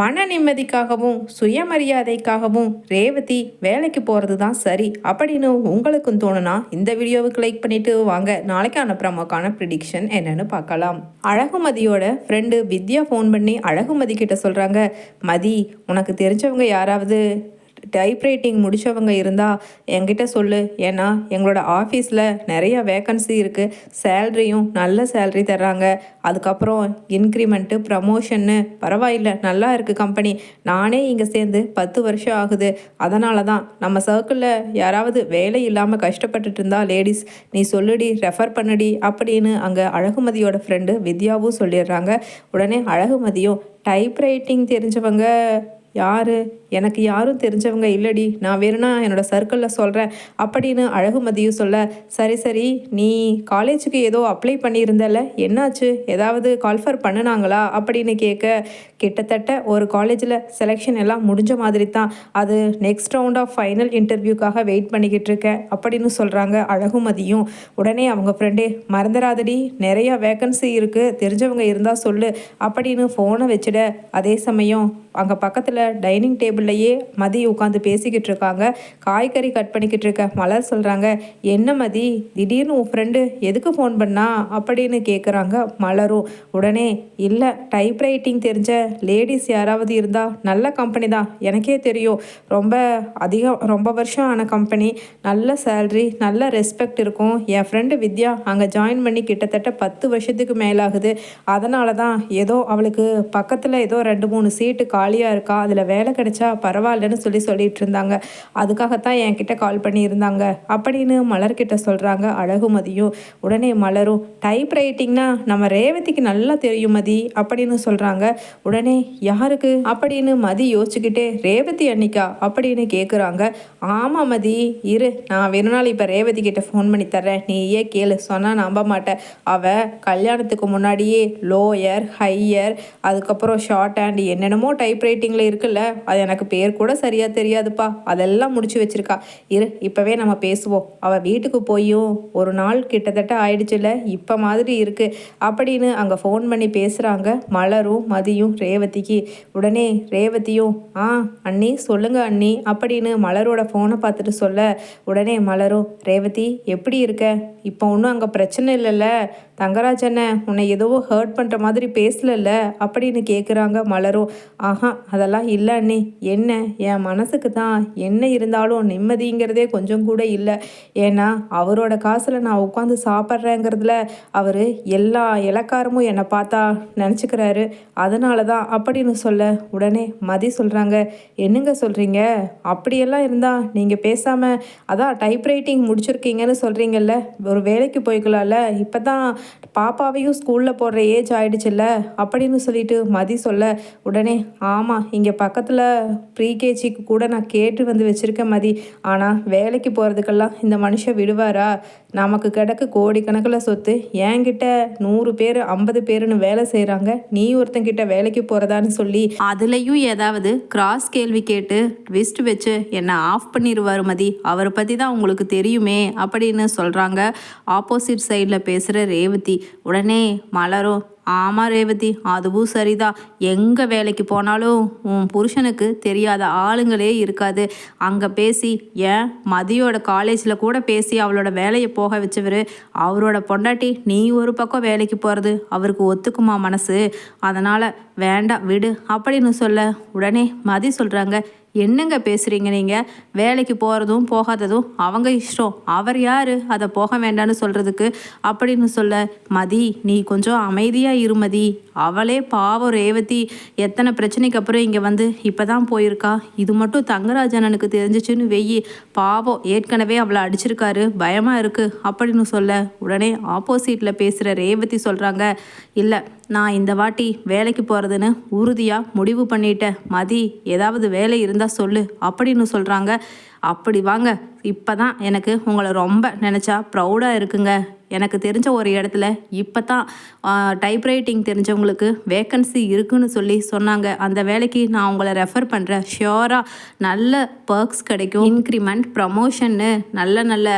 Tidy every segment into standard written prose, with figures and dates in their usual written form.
மன நிம்மதிக்காகவும் சுயமரியாதைக்காகவும் ரேவதி வேலைக்கு போகிறது தான் சரி அப்படின்னு உங்களுக்கும் தோணுனா இந்த வீடியோவுக்கு லைக் பண்ணிட்டு வாங்க நாளைக்கான ப்ரமோக்கான ப்ரிடிக்ஷன் என்னன்னு பார்க்கலாம். அழகுமதியோட ஃப்ரெண்டு வித்யா ஃபோன் பண்ணி அழகுமதி கிட்ட சொல்கிறாங்க, மதி உனக்கு தெரிஞ்சவங்க யாராவது டைப்ரைட்டிங் முடித்தவங்க இருந்தால் என்கிட்ட சொல்லு. ஏன்னா எங்களோட ஆஃபீஸில் நிறைய வேக்கன்சி இருக்குது, சேல்ரியும் நல்ல சேல்ரி தர்றாங்க, அதுக்கப்புறம் இன்க்ரிமெண்ட்டு ப்ரமோஷன்னு பரவாயில்ல, நல்லா இருக்குது கம்பெனி. நானே இங்கே சேர்ந்து 10 வருஷம் ஆகுது. அதனால தான் நம்ம சர்க்கிளில் யாராவது வேலை இல்லாமல் கஷ்டப்பட்டுட்டு இருந்தா லேடிஸ் நீ சொல்லுடி, ரெஃபர் பண்ணுடி அப்படின்னு அங்கே அழகுமதியோட ஃப்ரெண்டு வித்யாவும் சொல்லிடுறாங்க. உடனே அழகுமதியும் டைப்ரைட்டிங் தெரிஞ்சவங்க யார், எனக்கு யாரும் தெரிஞ்சவங்க இல்லடி, நான் வேணும்னா என்னோடய சர்க்கிளில் சொல்கிறேன் அப்படின்னு அழகுமதியும் சொல்ல, சரி சரி நீ காலேஜுக்கு ஏதோ அப்ளை பண்ணியிருந்தல, என்னாச்சு, ஏதாவது கால்ஃபர் பண்ணினாங்களா அப்படின்னு கேட்க, கிட்டத்தட்ட ஒரு காலேஜில் செலெக்ஷன் எல்லாம் முடிஞ்ச மாதிரி தான், அது நெக்ஸ்ட் ரவுண்ட் ஆஃப் ஃபைனல் இன்டர்வியூக்காக வெயிட் பண்ணிக்கிட்டு இருக்கேன் அப்படின்னு சொல்கிறாங்க அழகுமதியும். உடனே அவங்க ஃப்ரெண்டே, மறந்துடாதடி நிறைய வேக்கன்சி இருக்குது, தெரிஞ்சவங்க இருந்தால் சொல்லு அப்படின்னு ஃபோனை வச்சுட. அதே சமயம் அங்கே பக்கத்தில் டைனிங் டேபிள்லையே மதி உட்காந்து பேசிக்கிட்டு இருக்காங்க. காய்கறி கட் பண்ணிக்கிட்டு இருக்க மலர் சொல்கிறாங்க, என்ன மதி திடீர்னு உன் ஃப்ரெண்டு எதுக்கு ஃபோன் பண்ணா அப்படின்னு கேட்குறாங்க மலரும். உடனே இல்லை, டைப்ரைட்டிங் தெரிஞ்ச லேடிஸ் யாராவது இருந்தால் நல்ல கம்பெனி தான், எனக்கே தெரியும், ரொம்ப வருஷம் ஆன கம்பெனி, நல்ல சேல்ரி, நல்ல ரெஸ்பெக்ட் இருக்கும். என் ஃப்ரெண்டு வித்யா அங்கே ஜாயின் பண்ணி கிட்டத்தட்ட 10 வருஷத்துக்கு மேலாகுது. அதனால தான் ஏதோ அவளுக்கு பக்கத்தில் ஏதோ 2-3 சீட்டு காலியாக இருக்கா, அதில் வேலை கிடைச்சா பரவாயில்லன்னு சொல்லிட்டு இருந்தாங்க. அதுக்காகத்தான் என்கிட்ட கால் பண்ணியிருந்தாங்க அப்படின்னு மலர்கிட்ட சொல்கிறாங்க அழகுமதியும். உடனே மலரும், டைப் ரைட்டிங்னா நம்ம ரேவதிக்கு நல்லா தெரியும் மதி அப்படின்னு சொல்கிறாங்க. உடனே யாருக்கு அப்படின்னு மதி யோசிச்சுக்கிட்டே, ரேவதி அன்னிக்கா அப்படின்னு கேட்குறாங்க. ஆமாம் மதி, இரு நான் வேணும்னாலும் இப்போ ரேவதி கிட்ட ஃபோன் பண்ணி தர்றேன், நீ ஏன் கேளு, சொன்னால் நம்ப மாட்டேன். அவள் கல்யாணத்துக்கு முன்னாடியே லோயர், ஹையர், அதுக்கப்புறம் ஷார்ட் ஹேண்ட் என்னென்னமோ டைப்ரைட்டிங்கில் இருக்குல்ல, அது எனக்கு பேர் கூட சரியாக தெரியாதுப்பா, அதெல்லாம் முடிச்சு வச்சிருக்கா. இரு இப்போவே நம்ம பேசுவோம், அவள் வீட்டுக்கு போயும் ஒரு நாள் கிட்டத்தட்ட ஆயிடுச்சுல, இப்போ மாதிரி இருக்குது அப்படின்னு அங்கே ஃபோன் பண்ணி பேசுகிறாங்க மலரும் மதியும் ரேவதிக்கு. உடனே ரேவதியும், அண்ணி சொல்லுங்க அண்ணி அப்படின்னு மலரோட ஃபோனை பார்த்துட்டு சொல்ல, உடனே மலரும், ரேவதி எப்படி இருக்க, இப்போ ஒன்றும் அங்கே பிரச்சனை இல்லைல்ல, தங்கராஜ் அண்ணன் உன்னை ஏதோ ஹர்ட் பண்ணுற மாதிரி பேசலல்ல அப்படின்னு கேட்குறாங்க மலரும். அதெல்லாம் இல்லை அண்ணி, என்ன என் மனசுக்கு தான் என்ன இருந்தாலும் நிம்மதிங்கிறதே கொஞ்சம் கூட இல்லை. ஏன்னா அவரோட காசில் நான் உட்காந்து சாப்பிட்றேங்கிறதுல அவர் எல்லா இலக்காரமும் என்னை பார்த்தா நினச்சிக்கிறாரு, அதனால தான் அப்படின்னு சொல்ல. உடனே மதி சொல்கிறாங்க, என்னங்க சொல்கிறீங்க, அப்படியெல்லாம் இருந்தால் நீங்கள் பேசாமல் அதான் டைப்ரைட்டிங் முடிச்சிருக்கீங்கன்னு சொல்கிறீங்கல்ல, ஒரு வேலைக்கு போய்க்கலாம்ல, இப்போ தான் பாப்பாவையும் ஸ்கூலில் போடுற ஏஜ் ஆகிடுச்சில்ல அப்படின்னு சொல்லிட்டு மதி சொல்ல. உடனே ஆமாம், இங்கே பக்கத்தில் ப்ரீகேஜிக்கு கூட நான் கேட்டு வந்து வச்சுருக்கேன் மதி, ஆனால் வேலைக்கு போகிறதுக்கெல்லாம் இந்த மனுஷன் விடுவாரா, நமக்கு கிடக்கு கோடிக்கணக்கில் சொத்து, என்கிட்ட 100 பேர் 50 பேருன்னு வேலை செய்கிறாங்க, நீ ஒருத்தங்கிட்ட வேலைக்கு போகிறதான்னு சொல்லி அதுலேயும் ஏதாவது கிராஸ் கேள்வி கேட்டு ட்விஸ்ட் வச்சு என்னை ஆஃப் பண்ணிடுவார் மதி, அவரை பற்றி தான் உங்களுக்கு தெரியுமே அப்படின்னு சொல்கிறாங்க ஆப்போசிட் சைடில் பேசுகிற ரேவதி. உடனே மலரும், ஆமாம் ரேவதி, அதுவும் சரிதான், எங்கே வேலைக்கு போனாலும் உன் புருஷனுக்கு தெரியாத ஆளுங்களே இருக்காது. அங்கே பேசி ஏன் மதியோட காலேஜில் கூட பேசி அவளோட வேலையை போக வச்சவர், அவரோட பொண்டாட்டி நீ ஒரு பக்கம் வேலைக்கு போகிறது அவருக்கு ஒத்துக்குமா மனசு, அதனால் வேண்டாம் விடு அப்படின்னு சொல்ல. உடனே மதி சொல்கிறாங்க, என்னங்க பேசுகிறீங்க நீங்கள், வேலைக்கு போகிறதும் போகாததும் அவங்க இஷ்டம், அவர் யார் அதை போக வேண்டான்னு சொல்கிறதுக்கு அப்படின்னு சொல்ல. மதி நீ கொஞ்சம் அமைதியாக இருமதி, அவளே பாவம் ரேவதி எத்தனை பிரச்சனைக்கு அப்புறம் இங்கே வந்து இப்போ தான் போயிருக்கா, இது மட்டும் தங்கராஜனனுக்கு தெரிஞ்சிச்சுன்னு வெயி, பாவம் ஏற்கனவே அவளை அடிச்சிருக்காரு, பயமாக இருக்குது அப்படின்னு சொல்ல. உடனே ஆப்போசிட்டில் பேசுகிற ரேவதி சொல்கிறாங்க, இல்லை நான் இந்த வாட்டி வேலைக்கு போகிறதுன்னு உறுதியாக முடிவு பண்ணிட்டேன் மதி, ஏதாவது வேலை இருந்தால் சொல்லு அப்படின்னு சொல்கிறாங்க. அப்படி வாங்க, இப்போ தான் எனக்கு உங்களை ரொம்ப நினச்சா ப்ரௌடாக இருக்குங்க. எனக்கு தெரிஞ்ச ஒரு இடத்துல இப்போ தான் டைப்ரைட்டிங் தெரிஞ்சவங்களுக்கு வேக்கன்சி இருக்குன்னு சொல்லி சொன்னாங்க. அந்த வேலைக்கு நான் உங்களை ரெஃபர் பண்ணுறேன். ஷியோராக நல்ல பர்க்ஸ் கிடைக்கும், இன்க்ரிமெண்ட், ப்ரமோஷன்னு நல்ல நல்ல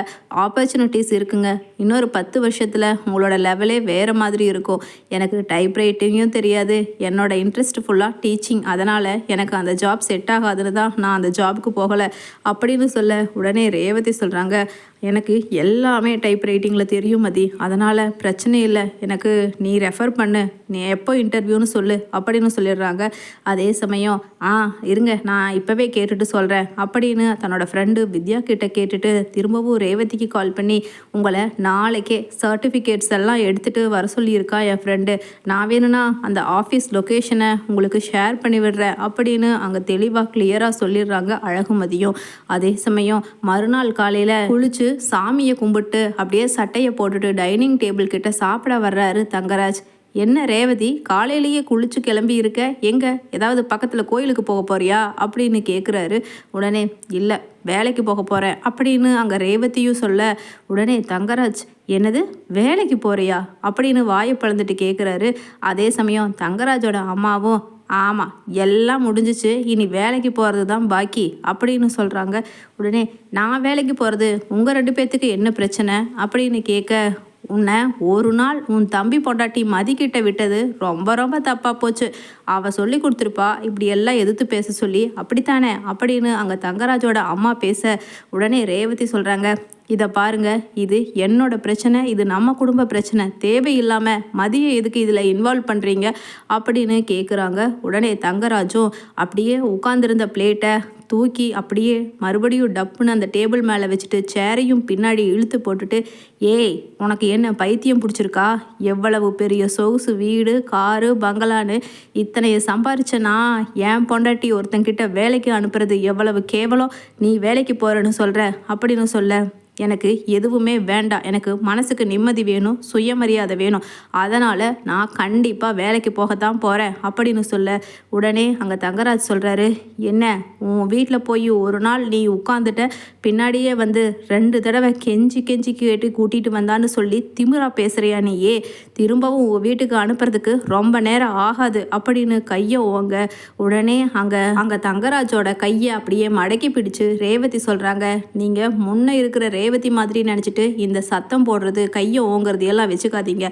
ஆப்பர்ச்சுனிட்டிஸ் இருக்குங்க. இன்னொரு 10 வருஷத்தில் உங்களோட லெவலே வேறு மாதிரி இருக்கும். எனக்கு டைப்ரைட்டிங்கும் தெரியாது, என்னோட இன்ட்ரெஸ்ட் ஃபுல்லாக டீச்சிங், அதனால் எனக்கு அந்த ஜாப் செட் ஆகாதுன்னு தான் நான் அந்த ஜாபுக்கு போகலை அப்படின்னு சொல்ல உடனே ரேவதி சொல்கிறாங்க, எனக்கு எல்லாமே டைப் ரைட்டிங்கில் தெரியும் மதி, அதனால் பிரச்சனை இல்லை, எனக்கு நீ ரெஃபர் பண்ணு, நீ எப்போ இன்டர்வியூன்னு சொல்லு அப்படின்னு சொல்லிடுறாங்க. அதே சமயம் இருங்க நான் இப்போவே கேட்டுட்டு சொல்கிறேன் அப்படின்னு தன்னோட ஃப்ரெண்டு வித்யா கிட்ட கேட்டுட்டு திரும்பவும் ரேவதிக்கு கால் பண்ணி, உங்களை நாளைக்கே சர்டிஃபிகேட்ஸ் எல்லாம் எடுத்துகிட்டு வர சொல்லியிருக்கா என் ஃப்ரெண்டு, நான் வேணும்னா அந்த ஆஃபீஸ் லொக்கேஷனை உங்களுக்கு ஷேர் பண்ணி விடுறேன் அப்படின்னு அங்கே தெளிவாக கிளியராக சொல்லிடுறாங்க அழகுமதியும். அதே சமயம் மறுநாள் காலையில் குளிச்சு சாமியை கும்பிட்டு அப்படியே சட்டையை போட்டுட்டு டைனிங் டேபிள் கிட்ட சாப்பிட வர்றாரு தங்கராஜ். என்ன ரேவதி, காலையிலேயே குளிச்சு கிளம்பி இருக்க, எங்க ஏதாவது பக்கத்தில் கோயிலுக்கு போக போறியா அப்படின்னு கேட்குறாரு. உடனே இல்லை வேலைக்கு போக போகிறேன் அப்படின்னு அங்கே ரேவதியும் சொல்ல உடனே தங்கராஜ், என்னது வேலைக்கு போறியா அப்படின்னு வாயை பிளந்துட்டு கேட்குறாரு. அதே சமயம் தங்கராஜோட அம்மாவும், ஆமாம் எல்லாம் முடிஞ்சிச்சு, இனி வேலைக்கு போகிறது தான் பாக்கி அப்படின்னு சொல்கிறாங்க. உடனே நான் வேலைக்கு போகிறது உங்கள் 2 பேர்த்துக்கு என்ன பிரச்சனை அப்படின்னு கேட்க, உன்னை ஒரு நாள் உன் தம்பி பொண்டாட்டி மதிக்கிட்ட விட்டது ரொம்ப ரொம்ப தப்பாக போச்சு, அவள் சொல்லி கொடுத்துருப்பா இப்படி எல்லாம் எதிர்த்து பேச சொல்லி, அப்படித்தானே அப்படின்னு அங்கே தங்கராஜோட அம்மா பேச உடனே ரேவதி சொல்கிறாங்க, இதை பாருங்க, இது என்னோட பிரச்சனை, இது நம்ம குடும்ப பிரச்சனை, தேவையில்லாமல் மதியை எதுக்கு இதில் இன்வால்வ் பண்ணுறீங்க அப்படின்னு கேட்குறாங்க. உடனே தங்கராஜும் அப்படியே உட்காந்துருந்த பிளேட்டை தூக்கி அப்படியே மறுபடியும் டப்புன்னு அந்த டேபிள் மேலே வச்சுட்டு சேரையும் பின்னாடி இழுத்து போட்டுட்டு, ஏய் உனக்கு என்ன பைத்தியம் பிடிச்சிருக்கா, எவ்வளவு பெரிய சொகுசு வீடு, காரு, பங்களான்னு இத்தனையை சம்பாரிச்சனா என் பொண்டாட்டி ஒருத்தங்கிட்ட வேலைக்கு அனுப்புறது எவ்வளவு கேவலம், நீ வேலைக்கு போகிறேன்னு சொல்கிற அப்படின்னு சொல்ல, எனக்கு எதுவுமே வேண்டாம், எனக்கு மனசுக்கு நிம்மதி வேணும், சுயமரியாதை வேணும், அதனால் நான் கண்டிப்பாக வேலைக்கு போகத்தான் போகிறேன் அப்படின்னு சொல்ல உடனே அங்கே தங்கராஜ் சொல்கிறாரு, என்ன உன் வீட்டில் போய் ஒரு நாள் நீ உட்காந்துட்ட, பின்னாடியே வந்து 2 தடவை கெஞ்சி கெஞ்சி கேட்டு கூட்டிகிட்டு வந்தான்னு சொல்லி திமிரா பேசுகிறியா நீயே, திரும்பவும் உன் வீட்டுக்கு அனுப்புறதுக்கு ரொம்ப நேரம் ஆகாது அப்படின்னு கையை ஓங்க. உடனே அங்கே தங்கராஜோட கையை அப்படியே மடக்கி பிடிச்சு ரேவதி சொல்கிறாங்க, நீங்கள் முன்னே இருக்கிற ரேவதி மாதிரி நினச்சிட்டு இந்த சத்தம் போடுறது, கையை ஓங்கிறது எல்லாம் வச்சுக்காதீங்க,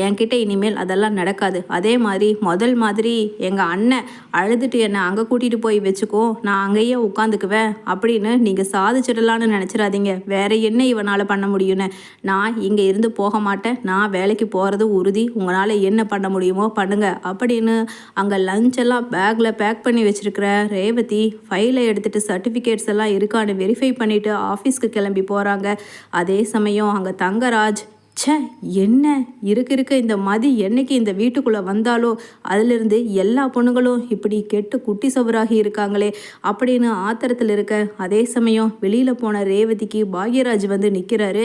என்கிட்ட இனிமேல் அதெல்லாம் நடக்காது. அதே மாதிரி முதல் மாதிரி எங்கள் அண்ணன் அழுதுட்டு என்னை அங்கே கூட்டிகிட்டு போய் வச்சுக்கோ, நான் அங்கேயே உட்காந்துக்குவேன் அப்படின்னு நீங்கள் சாதிச்சிடலான்னு நினச்சிடாதீங்க, வேற என்ன இவனால் பண்ண முடியும்னு, நான் இங்கே இருந்து போக மாட்டேன், நான் வேலைக்கு போகிறது உறுதி, உங்களால் என்ன பண்ண முடியுமோ பண்ணுங்க அப்படின்னு அங்கே லஞ்ச் எல்லாம் பேக்கில் பேக் பண்ணி வச்சுருக்கிற ரேவதி ஃபைலை எடுத்துகிட்டு சர்டிஃபிகேட்ஸ் எல்லாம் இருக்கான்னு வெரிஃபை பண்ணிவிட்டு ஆஃபீஸ்க்கு கிளம்பி போகிறாங்க. அதே சமயம் அங்கே தங்கராஜ், ச்சே என்ன இருக்க இந்த மதி என்னைக்கு இந்த வீட்டுக்குள்ளே வந்தாலோ அதிலிருந்து எல்லா பொண்ணுங்களும் இப்படி கெட்டு குட்டி சவராகி இருக்காங்களே அப்படின்னு ஆத்திரத்தில் இருக்க. அதே சமயம் வெளியில் போன ரேவதிக்கு பாக்யராஜ் வந்து நிற்கிறாரு.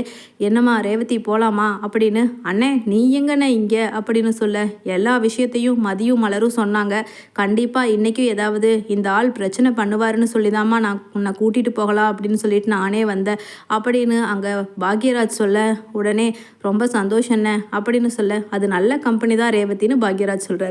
என்னம்மா ரேவதி போகலாமா அப்படின்னு. அண்ணே நீ எங்கண்ணே இங்கே அப்படின்னு சொல்ல எல்லா விஷயத்தையும் மதியும் மலரும் சொன்னாங்க. கண்டிப்பாக இன்றைக்கும் ஏதாவது இந்த ஆள் பிரச்சனை பண்ணுவாருன்னு சொல்லிதாம்மா நான் உன்னை கூட்டிகிட்டு போகலாம் அப்படின்னு சொல்லிட்டு நானே வந்தேன் அப்படின்னு அங்கே பாக்யராஜ் சொல்ல உடனே ரொம்ப சந்தோஷம் என்ன அப்படின்னு சொல்ல, அது நல்ல கம்பெனி தான் ரேவதின்னு பாக்யராஜ் சொல்கிறார்.